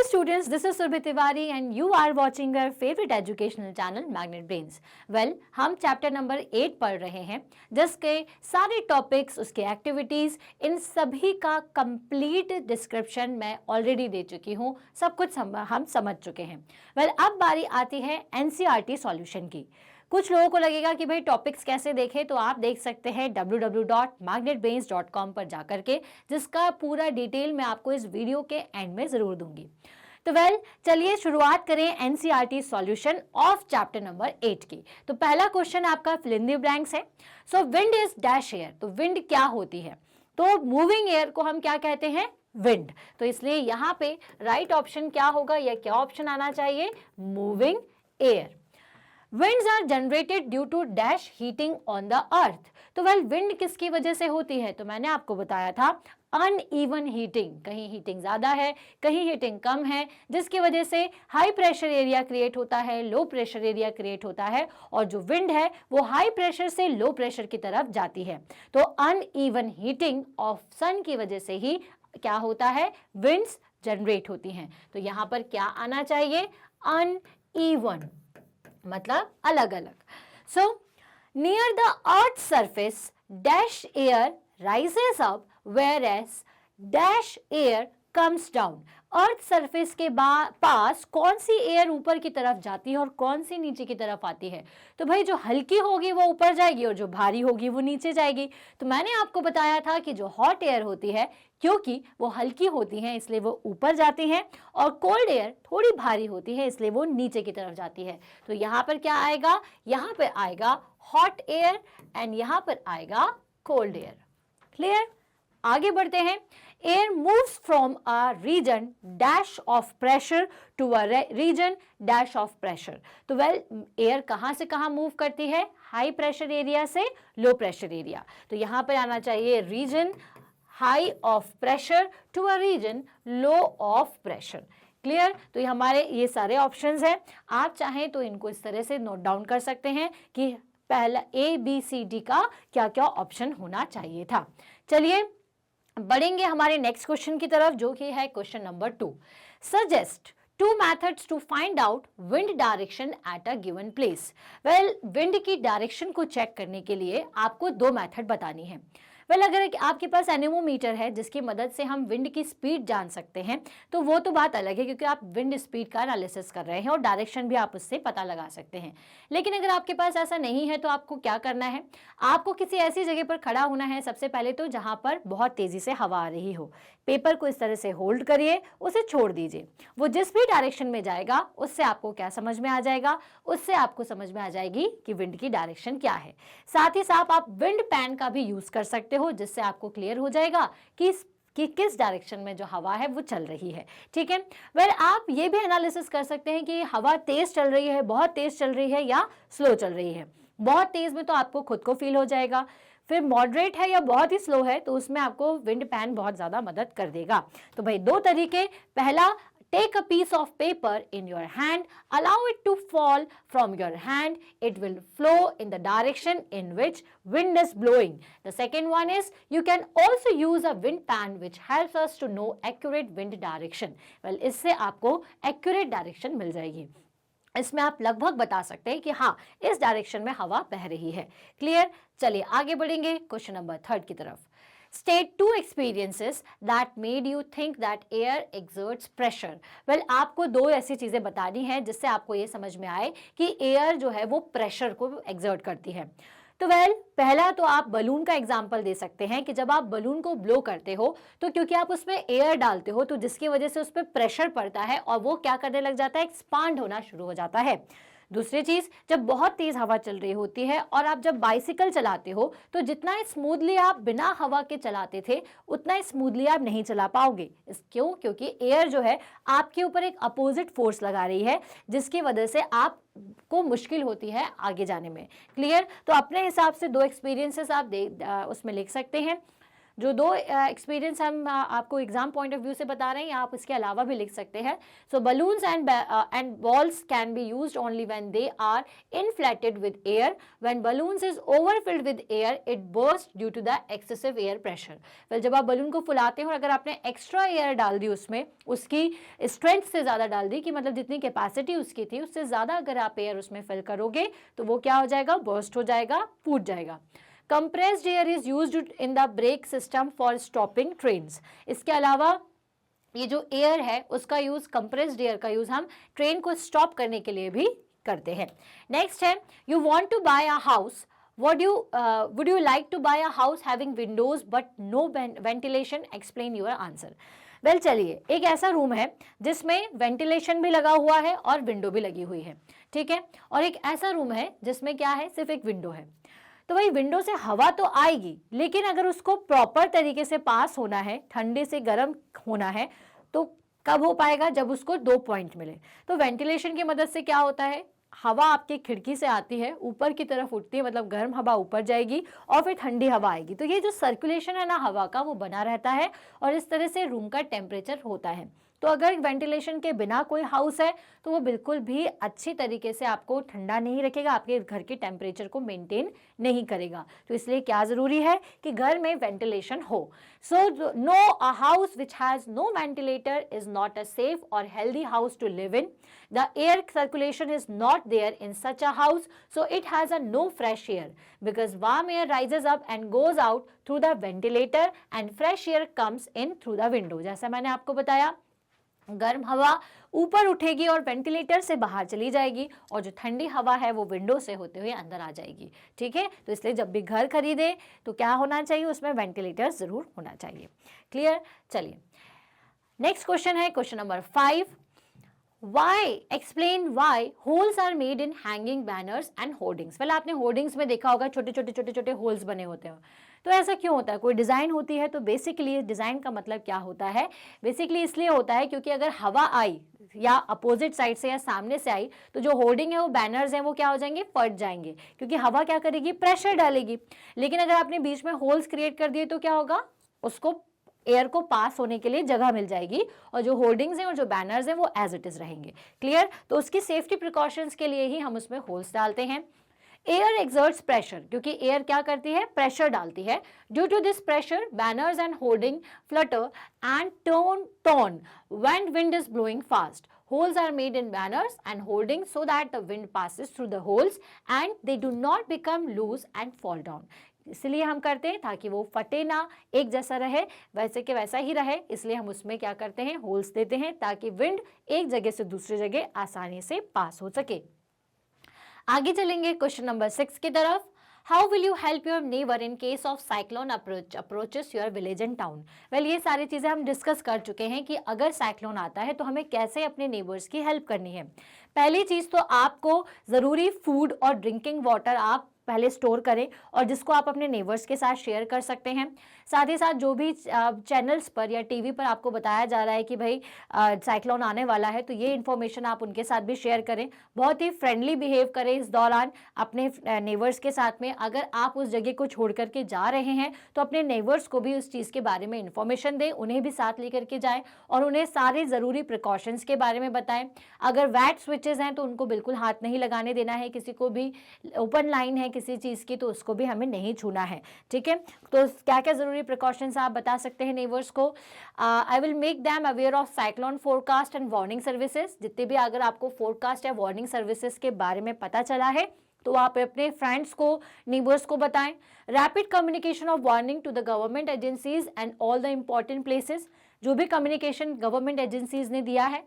students, this is Surbhi Tiwari and you are watching our favorite educational channel Magnet Brains. Well, हम chapter number 8 पढ़ रहे हैं जिसके सारे टॉपिक्स, उसके एक्टिविटीज़, इन सभी का कंप्लीट डिस्क्रिप्शन मैं ऑलरेडी दे चुकी हूँ, सब कुछ हम समझ चुके हैं। वेल, अब बारी आती है एनसीईआरटी सॉल्यूशन की। कुछ लोगों को लगेगा कि भाई टॉपिक्स कैसे देखें, तो आप देख सकते हैं www.magnetbrains.com पर जाकर के, जिसका पूरा डिटेल मैं आपको इस वीडियो के एंड में ज़रूर दूंगी। तो वेल, चलिए शुरुआत करें NCERT solution of chapter number 8 की। तो पहला क्वेश्चन आपका फिल इन द ब्लैंक्स है। सो विंड इज डैश एयर। तो विंड क्या होती है? तो मूविंग एयर को हम क्या कहते हैं? विंड। तो इसलिए यहाँ पे राइट ऑप्शन क्या होगा, या क्या ऑप्शन आना चाहिए? Moving air. Winds are generated due to dash heating on the earth। तो वेल, विंड किसकी वजह से होती है? तो मैंने आपको बताया था अनइवन हीटिंग, कहीं हीटिंग ज़्यादा है, कहीं हीटिंग कम है, जिसकी वजह से हाई प्रेशर एरिया क्रिएट होता है, लो प्रेशर एरिया क्रिएट होता है, और जो विंड है वो हाई प्रेशर से लो प्रेशर की तरफ जाती है। तो अनइवन हीटिंग ऑफ सन की वजह से ही क्या होता है? विंड्स जनरेट होती हैं। तो यहाँ पर क्या आना चाहिए? अनइवन, मतलब अलग अलग। So near the earth surface dash air rises up whereas dash air comes down. Earth surface के पास कौन सी एयर ऊपर की तरफ जाती है और कौन सी नीचे की तरफ आती है? तो भाई जो हल्की होगी वो ऊपर जाएगी और जो भारी होगी वो नीचे जाएगी। तो मैंने आपको बताया था कि जो हॉट एयर होती है, क्योंकि वो हल्की होती हैं इसलिए वो ऊपर जाती हैं, और कोल्ड एयर थोड़ी भारी होती है इसलिए वो नीचे की तरफ जाती है। तो यहाँ पर क्या आएगा? यहाँ पर आएगा हॉट एयर एंड यहाँ पर आएगा कोल्ड एयर। क्लियर? आगे बढ़ते हैं। Air moves from a region dash of pressure to a region dash of pressure. तो वेल, एयर कहाँ से कहाँ मूव करती है? हाई प्रेशर एरिया से लो प्रेशर एरिया। तो यहाँ पर आना चाहिए region high of pressure to a region low of pressure. Clear? तो ये हमारे ये सारे ऑप्शंस हैं। आप चाहें तो इनको इस तरह से नोट डाउन कर सकते हैं कि पहला ABCD का क्या क्या ऑप्शन होना चाहिए था। चलिए बढ़ेंगे हमारे नेक्स्ट क्वेश्चन की तरफ, जो कि है question number 2। Suggest 2 methods to find out wind direction at a given place। Well, wind की डायरेक्शन को चेक करने के लिए आपको 2 मेथड बतानी है। वेल, अगर आपके पास एनेमोमीटर है जिसकी मदद से हम विंड की स्पीड जान सकते हैं, तो वो तो बात अलग है, क्योंकि आप विंड स्पीड का एनालिसिस कर रहे हैं और डायरेक्शन भी आप उससे पता लगा सकते हैं। लेकिन अगर आपके पास ऐसा नहीं है तो आपको क्या करना है? आपको किसी ऐसी जगह पर खड़ा होना है सबसे पहले तो जहाँ पर बहुत तेज़ी से हवा आ रही हो। पेपर को इस तरह से होल्ड करिए, उसे छोड़ दीजिए, वो जिस भी डायरेक्शन में जाएगा उससे आपको क्या समझ में आ जाएगा? उससे आपको समझ में आ जाएगी कि विंड की डायरेक्शन क्या है। साथ ही साथ आप विंड पैन का भी यूज़ कर सकते हो, जिससे आपको क्लियर हो जाएगा कि किस डायरेक्शन में जो हवा है वो चल रही है। ठीक है? वेल, आप ये भी एनालिसिस कर सकते हैं कि हवा तेज़ चल रही है, बहुत तेज़ चल रही है, या स्लो चल रही है। बहुत तेज़ में तो आपको खुद को फील हो जाएगा, फिर मॉडरेट है या बहुत ही स्लो है तो उसमें आपको विंड पैन बहुत ज़्यादा मदद कर देगा। तो भाई 2 तरीके। पहला, take a piece of paper in your hand, allow it to fall from your hand, it will flow in the direction in which wind is blowing। The second one is you can also use a wind pan which helps us to know accurate wind direction। well, इससे आपको accurate direction मिल जाएगी। इसमें आप लगभग बता सकते हैं कि हाँ, इस डायरेक्शन में हवा बह रही है। क्लियर? चलिए आगे बढ़ेंगे क्वेश्चन नंबर 3 की तरफ। State 2 experiences that made you think that air exerts pressure। Well, आपको 2 ऐसी चीज़ें बतानी है जिससे आपको ये समझ में आए कि एयर जो है वो प्रेशर को एक्सर्ट करती है। तो वेल, पहला तो आप बलून का एग्जाम्पल दे सकते हैं कि जब आप बलून को ब्लो करते हो तो क्योंकि आप उसमें एयर डालते हो तो जिसकी वजह से उस पर प्रेशर पड़ता है और वो क्या करने लग जाता है? एक्सपांड होना शुरू हो जाता है। दूसरी चीज़, जब बहुत तेज़ हवा चल रही होती है और आप जब बाइसिकल चलाते हो तो जितना स्मूथली आप बिना हवा के चलाते थे उतना स्मूथली आप नहीं चला पाओगे। क्यों? क्योंकि एयर जो है आपके ऊपर एक अपोजिट फोर्स लगा रही है, जिसकी वजह से आपको मुश्किल होती है आगे जाने में। क्लियर? तो अपने हिसाब से 2 एक्सपीरियंसेस आप उसमें लिख सकते हैं। जो दो एक्सपीरियंस हम आपको एग्जाम पॉइंट ऑफ व्यू से बता रहे हैं, आप इसके अलावा भी लिख सकते हैं. So balloons and balls can be used only when they are inflated with air. When balloons is overfilled with air, it bursts due to the excessive air pressure. well, जब आप बलून को फुलाते हो और अगर आपने एक्स्ट्रा एयर डाल दी उसमें, उसकी स्ट्रेंथ से ज़्यादा डाल दी, कि मतलब जितनी कैपेसिटी उसकी थी उससे ज़्यादा अगर आप एयर उसमें फिल करोगे तो वो क्या हो जाएगा, बर्स्ट हो जाएगा, फूट जाएगा. Compressed air is used in the brake system for stopping trains. इसके अलावा ये जो एयर है उसका यूज, कंप्रेस्ड एयर का यूज हम ट्रेन को स्टॉप करने के लिए भी करते हैं. नेक्स्ट है, you want to buy a house, would you like to buy a house having windows but no ventilation? Explain your answer. Well चलिए, एक ऐसा रूम है जिसमें वेंटिलेशन भी लगा हुआ है और विंडो भी लगी हुई है, ठीक है, और एक ऐसा रूम है जिसमें क्या है, सिर्फ एक विंडो है. तो भाई विंडो से हवा तो आएगी, लेकिन अगर उसको प्रॉपर तरीके से पास होना है, ठंडे से गर्म होना है, तो कब हो पाएगा, जब उसको 2 पॉइंट मिले. तो वेंटिलेशन की मदद से क्या होता है, हवा आपकी खिड़की से आती है, ऊपर की तरफ उठती है, मतलब गर्म हवा ऊपर जाएगी और फिर ठंडी हवा आएगी. तो ये जो सर्कुलेशन है ना हवा का, वो बना रहता है और इस तरह से रूम का टेम्परेचर होता है. तो अगर वेंटिलेशन के बिना कोई हाउस है तो वो बिल्कुल भी अच्छी तरीके से आपको ठंडा नहीं रखेगा, आपके घर के टेम्परेचर को मेंटेन नहीं करेगा. तो इसलिए क्या ज़रूरी है कि घर में वेंटिलेशन हो. So no, a house which has no ventilator is not a safe और healthy house to live in. The air circulation is not there in such a house, so it has a no fresh air because warm air rises up and goes out through the ventilator and fresh air comes in through the window. जैसा मैंने आपको बताया, गर्म हवा ऊपर उठेगी और ventilator से बाहर चली जाएगी और जो ठंडी हवा है वो विंडो से होते हुए अंदर आ जाएगी, ठीक है. तो इसलिए जब भी घर खरीदे तो क्या होना चाहिए, उसमें वेंटिलेटर जरूर होना चाहिए. क्लियर. चलिए नेक्स्ट क्वेश्चन है, question number 5. Why? Explain why holes are made in hanging banners and hoardings. well, आपने होर्डिंग्स में देखा होगा छोटे छोटे होल्स बने होते हैं. तो ऐसा क्यों होता है, कोई डिज़ाइन होती है तो बेसिकली डिज़ाइन का मतलब क्या होता है, बेसिकली इसलिए होता है क्योंकि अगर हवा आई या अपोजिट साइड से या सामने से आई तो जो होर्डिंग है, वो बैनर्स हैं, वो क्या हो जाएंगे, फट जाएंगे, क्योंकि हवा क्या करेगी, प्रेशर डालेगी. लेकिन अगर आपने बीच में होल्स क्रिएट कर दिए तो क्या होगा, उसको एयर को पास होने के लिए जगह मिल जाएगी और जो होर्डिंग्स हैं और जो बैनर्स हैं वो एज इट इज रहेंगे. क्लियर. तो उसकी सेफ्टी प्रिकॉशंस के लिए ही हम उसमें होल्स डालते हैं. एयर एक्सर्ट्स प्रेशर, क्योंकि एयर क्या करती है, प्रेशर डालती है. Due to this pressure banners and hoarding flutter and turn when wind is blowing fast. Holes are made in banners and hoardings so that the wind passes through the holes and they do not become loose and fall down. इसलिए हम करते हैं ताकि वो फटे ना, एक जैसा रहे, वैसे के वैसा ही रहे. इसलिए हम उसमें क्या करते हैं, होल्स देते हैं ताकि विंड एक जगह से दूसरी जगह आसानी से पास हो सके. आगे चलेंगे क्वेश्चन नंबर 6 की तरफ. How will you help your neighbor in case of cyclone approaches your village and town? well, ये सारी चीज़ें हम डिस्कस कर चुके हैं कि अगर साइक्लोन आता है तो हमें कैसे अपने नेबर्स की हेल्प करनी है. पहली चीज़ तो आपको ज़रूरी फूड और ड्रिंकिंग वाटर आप पहले स्टोर करें और जिसको आप अपने नेबर्स के साथ शेयर कर सकते हैं. साथ ही साथ जो भी चैनल्स पर या टीवी पर आपको बताया जा रहा है कि भाई साइक्लोन आने वाला है, तो ये इन्फॉर्मेशन आप उनके साथ भी शेयर करें. बहुत ही फ्रेंडली बिहेव करें इस दौरान अपने नेबर्स के साथ में. अगर आप उस जगह को छोड़ करके जा रहे हैं तो अपने नेबर्स को भी उस चीज़ के बारे में इन्फॉर्मेशन दें, उन्हें भी साथ लेकर के जाएँ और उन्हें सारे ज़रूरी प्रिकॉशंस के बारे में बताएं. अगर वैट स्विचेज़ हैं तो उनको बिल्कुल हाथ नहीं लगाने देना है, किसी को भी ओपन लाइन है किसी चीज़ की तो उसको भी हमें नहीं छूना है, ठीक है. तो क्या क्या ज़रूरी प्रिकॉशंस आप बता सकते हैं नेबर्स को. I will make them aware of cyclone forecast and warning services. जितने भी अगर आपको फोरकास्ट या वार्निंग सर्विसेज के बारे में पता चला है तो आप अपने फ्रेंड्स को, नेबर्स को बताएं. Rapid communication of warning to the government agencies and all the important places. जो भी कम्युनिकेशन गवर्नमेंट एजेंसीज ने दिया है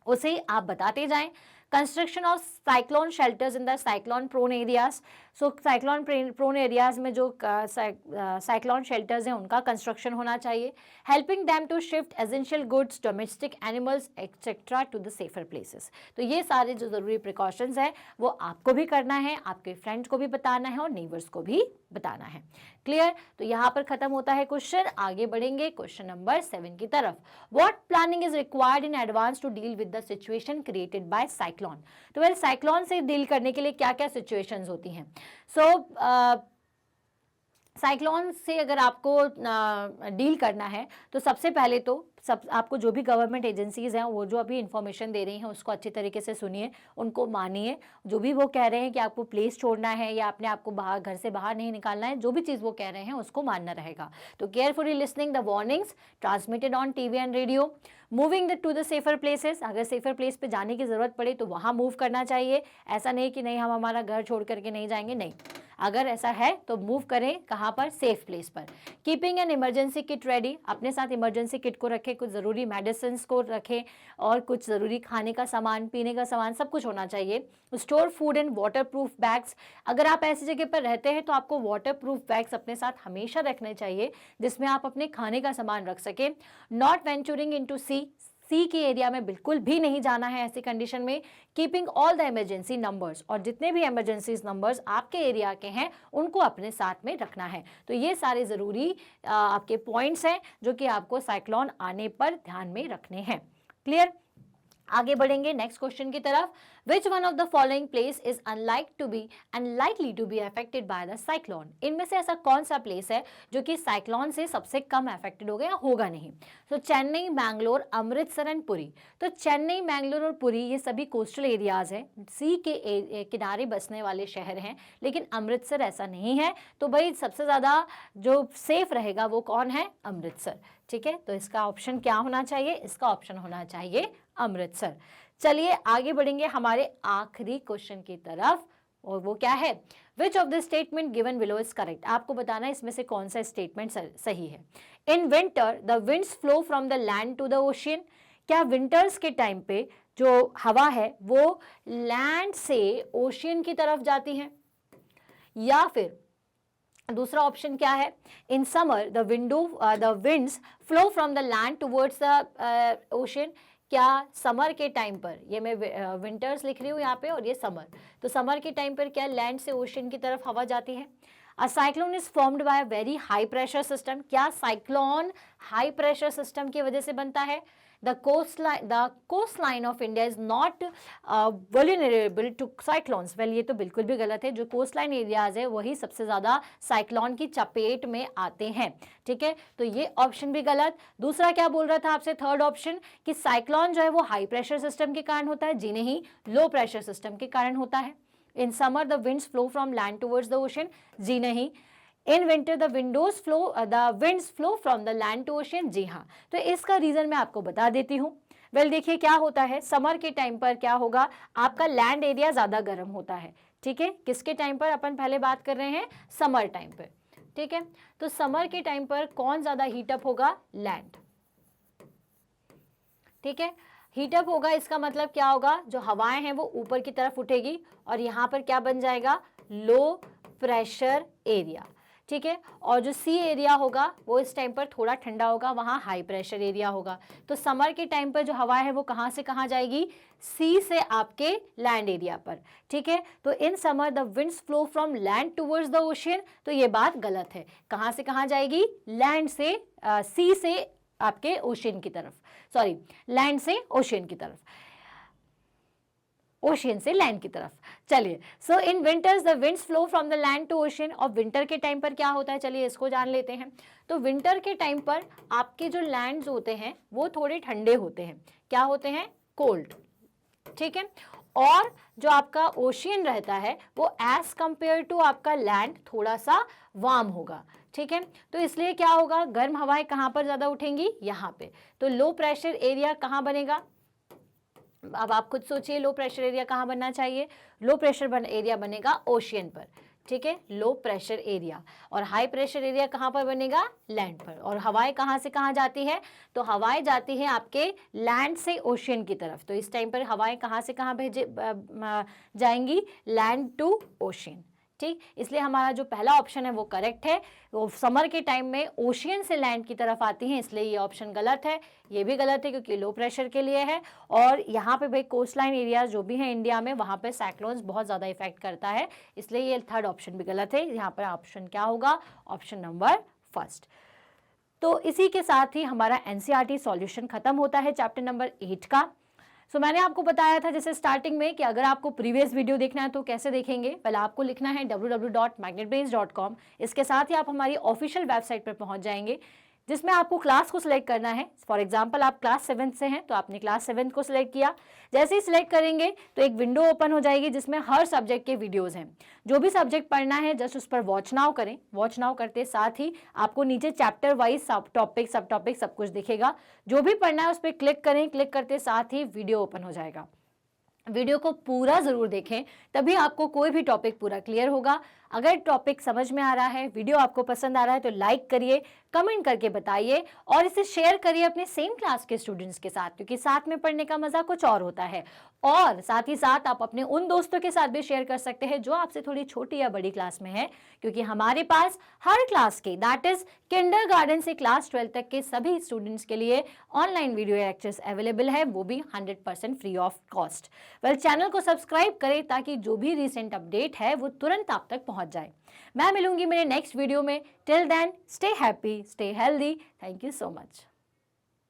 उसे आप बताते जाएं. Construction of cyclone shelters in the cyclone prone areas. So cyclone prone areas में जो साइक्लोन शेल्टर्स हैं उनका कंस्ट्रक्शन होना चाहिए. Helping them to shift essential goods, domestic animals etcetera to the safer places. तो ये सारे जो ज़रूरी प्रिकॉशंस हैं वो आपको भी करना है, आपके फ्रेंड्स को भी बताना है और नेबर्स को भी बताना है. क्लियर. तो यहाँ पर खत्म होता है क्वेश्चन. आगे बढ़ेंगे क्वेश्चन नंबर 7 की तरफ. What planning is required in advance to deal with the situation created by cyclone. तो वेल, साइक्लोन से डील करने के लिए क्या क्या सिचुएशंस होती हैं. सो साइक्लोन से अगर आपको डील करना है तो सबसे पहले तो आपको जो भी गवर्नमेंट एजेंसीज हैं वो जो अभी इन्फॉर्मेशन दे रही हैं उसको अच्छी तरीके से सुनिए, उनको मानिए। जो भी वो कह रहे हैं कि आपको प्लेस छोड़ना है या अपने आप को बाहर, घर से बाहर नहीं निकालना है, जो भी चीज़ वो कह रहे हैं उसको मानना रहेगा। तो carefully listening the warnings transmitted on TV and radio, moving to the safer places, अगर सेफर प्लेस पे जाने की ज़रूरत पड़े तो वहाँ मूव करना चाहिए। ऐसा नहीं कि नहीं हम हमारा घर छोड़ करके नहीं जाएंगे, नहीं, अगर ऐसा है तो मूव करें कहाँ पर, सेफ प्लेस पर। Keeping an emergency kit ready, अपने साथ इमरजेंसी किट को रखें, कुछ ज़रूरी मेडिसिन को रखें और कुछ ज़रूरी खाने का सामान, पीने का सामान, सब कुछ होना चाहिए। Store food and water proof bags, अगर आप ऐसी जगह पर रहते हैं तो आपको वाटर प्रूफ बैग्स अपने साथ हमेशा रखने चाहिए जिसमें आप अपने खाने का सामान रख सकें। नॉट वेंचुरिंग इनटू सी के एरिया में बिल्कुल भी नहीं जाना है ऐसी कंडीशन में। Keeping all the emergency numbers, और जितने भी इमरजेंसी नंबर्स आपके एरिया के हैं उनको अपने साथ में रखना है। तो ये सारे ज़रूरी आपके पॉइंट्स हैं जो कि आपको साइक्लोन आने पर ध्यान में रखने हैं। क्लियर? आगे बढ़ेंगे नेक्स्ट क्वेश्चन की तरफ। Which one of the following place is unlikely to be affected by the cyclone, इनमें से ऐसा कौन सा प्लेस है जो कि साइक्लोन से सबसे कम अफेक्टेड होगा या होगा नहीं? तो चेन्नई, मैंगलोर, अमृतसर एंड पुरी। तो चेन्नई, मैंगलोर और पुरी ये सभी कोस्टल एरियाज हैं, सी के किनारे बसने वाले शहर हैं, लेकिन अमृतसर ऐसा नहीं है। तो भाई सबसे ज़्यादा जो सेफ रहेगा वो कौन है? अमृतसर। ठीक है, तो इसका ऑप्शन क्या होना चाहिए? इसका ऑप्शन होना चाहिए अमृतसर। चलिए आगे बढ़ेंगे हमारे आखिरी क्वेश्चन की तरफ, और वो क्या है? Which of the statement given below is correct, आपको बताना है इसमें से कौन सा स्टेटमेंट सही है। In winter the winds flow from the land to the ocean, क्या विंटर्स के टाइम पे जो हवा है वो लैंड से ओशियन की तरफ जाती है? या फिर दूसरा ऑप्शन क्या है? In summer the winds flow from the land towards the ocean, क्या समर के टाइम पर, ये मैं विंटर्स लिख रही हूँ यहाँ पे और ये समर, तो समर के टाइम पर क्या लैंड से ओशियन की तरफ हवा जाती है? A cyclone is formed by a very high pressure system, क्या साइक्लोन हाई प्रेशर सिस्टम की वजह से बनता है? The coastline of India is not vulnerable to cyclones. well, ये तो बिल्कुल भी गलत है। जो कोस्टलाइन एरियाज है वही सबसे ज़्यादा साइक्लोन की चपेट में आते हैं। ठीक है, तो ये ऑप्शन भी गलत। दूसरा क्या बोल रहा था आपसे, थर्ड ऑप्शन, कि साइक्लोन जो है वो हाई प्रेशर सिस्टम के कारण होता है। जी नहीं, लो प्रेशर सिस्टम के कारण होता है। In summer the winds flow from land towards the ocean, जी नहीं। In winter the winds flow from the land to ocean, जी हाँ। तो इसका रीजन मैं आपको बता देती हूँ। वेल देखिए क्या होता है, समर के टाइम पर क्या होगा, आपका लैंड एरिया ज़्यादा गर्म होता है। ठीक है, किसके टाइम पर? अपन पहले बात कर रहे हैं समर टाइम पर। ठीक है, तो समर के टाइम पर कौन ज़्यादा हीटअप होगा? लैंड। ठीक है, हीटअप होगा, इसका मतलब क्या होगा, जो हवाएं हैं वो ऊपर की तरफ उठेगी और यहाँ पर क्या बन जाएगा? Low pressure area. ठीक है, और जो सी एरिया होगा वो इस टाइम पर थोड़ा ठंडा होगा, वहाँ हाई प्रेशर एरिया होगा। तो समर के टाइम पर जो हवा है वो कहाँ से कहाँ जाएगी? सी से आपके लैंड एरिया पर। ठीक है, तो इन summer the winds flow from land towards the ocean, तो ये बात गलत है। कहाँ से कहाँ जाएगी? लैंड से सी से आपके ओशियन की तरफ, सॉरी लैंड से ओशियन की तरफ, ओशियन से लैंड की तरफ। चलिए, so in winters the winds flow from the land to ocean, और विंटर के टाइम पर क्या होता है, चलिए इसको जान लेते हैं। तो विंटर के टाइम पर आपके जो लैंड्स होते हैं वो थोड़े ठंडे होते हैं। क्या होते हैं? कोल्ड। ठीक है, और जो आपका ओशियन रहता है वो एज कंपेयर टू आपका लैंड थोड़ा सा वार्म होगा। ठीक है, तो इसलिए क्या होगा, गर्म हवाएं कहाँ पर ज़्यादा उठेंगी? यहाँ पे। तो लो प्रेशर एरिया कहाँ बनेगा? अब आप खुद सोचिए, लो प्रेशर एरिया कहाँ बनना चाहिए? लो प्रेशर एरिया बनेगा ओशियन पर। ठीक है, लो प्रेशर एरिया। और हाई प्रेशर एरिया कहाँ पर बनेगा? लैंड पर। और हवाएं कहाँ से कहाँ जाती है? तो हवाएं जाती है आपके लैंड से ओशियन की तरफ। तो इस टाइम पर हवाएं कहाँ से कहाँ जाएंगी? Land to ocean. ठीक, इसलिए हमारा जो पहला ऑप्शन है वो करेक्ट है। वो समर के टाइम में ओशियन से लैंड की तरफ आती हैं, इसलिए ये ऑप्शन गलत है। ये भी गलत है क्योंकि लो प्रेशर के लिए है, और यहाँ पे भाई कोस्टलाइन एरियाज जो भी हैं इंडिया में वहाँ पे साइक्लोन्स बहुत ज़्यादा इफेक्ट करता है, इसलिए ये थर्ड ऑप्शन भी गलत है। यहाँ पर ऑप्शन क्या होगा? Option number first. तो इसी के साथ ही हमारा NCERT सॉल्यूशन खत्म होता है चैप्टर नंबर 8 का। सो मैंने आपको बताया था जैसे स्टार्टिंग में कि अगर आपको प्रीवियस वीडियो देखना है तो कैसे देखेंगे। पहले आपको लिखना है www.magnetbrains.com। इसके साथ ही आप हमारी ऑफिशियल वेबसाइट पर पहुंच जाएंगे, जिसमें आपको क्लास को सिलेक्ट करना है। फॉर एग्जांपल आप क्लास 7 से हैं तो आपने क्लास 7 को सिलेक्ट किया। जैसे ही सिलेक्ट करेंगे तो एक विंडो ओपन हो जाएगी जिसमें हर सब्जेक्ट के वीडियोस हैं। जो भी सब्जेक्ट पढ़ना है जस्ट उस पर वॉच नाउ करें। वॉच नाउ करते साथ ही आपको नीचे चैप्टर वाइज सब टॉपिक सब कुछ दिखेगा। जो भी पढ़ना है उस पर क्लिक करें। क्लिक करते साथ ही वीडियो ओपन हो जाएगा। वीडियो को पूरा ज़रूर देखें, तभी आपको कोई भी टॉपिक पूरा क्लियर होगा। अगर टॉपिक समझ में आ रहा है, वीडियो आपको पसंद आ रहा है तो लाइक करिए, कमेंट करके बताइए और इसे शेयर करिए अपने सेम क्लास के स्टूडेंट्स के साथ, क्योंकि साथ में पढ़ने का मज़ा कुछ और होता है। और साथ ही साथ आप अपने उन दोस्तों के साथ भी शेयर कर सकते हैं जो आपसे थोड़ी छोटी या बड़ी क्लास में है, क्योंकि हमारे पास हर क्लास के दैट इज किंडरगार्टन से क्लास 12 तक के सभी स्टूडेंट्स के लिए ऑनलाइन वीडियो लेक्चर्स अवेलेबल है, वो भी 100% फ्री ऑफ कॉस्ट। चैनल को सब्सक्राइब करें ताकि जो भी रिसेंट अपडेट है वो तुरंत आप तक पहुंच जाए। मैं मिलूंगी मेरे नेक्स्ट वीडियो में। Till then stay happy, stay healthy. Thank you so much.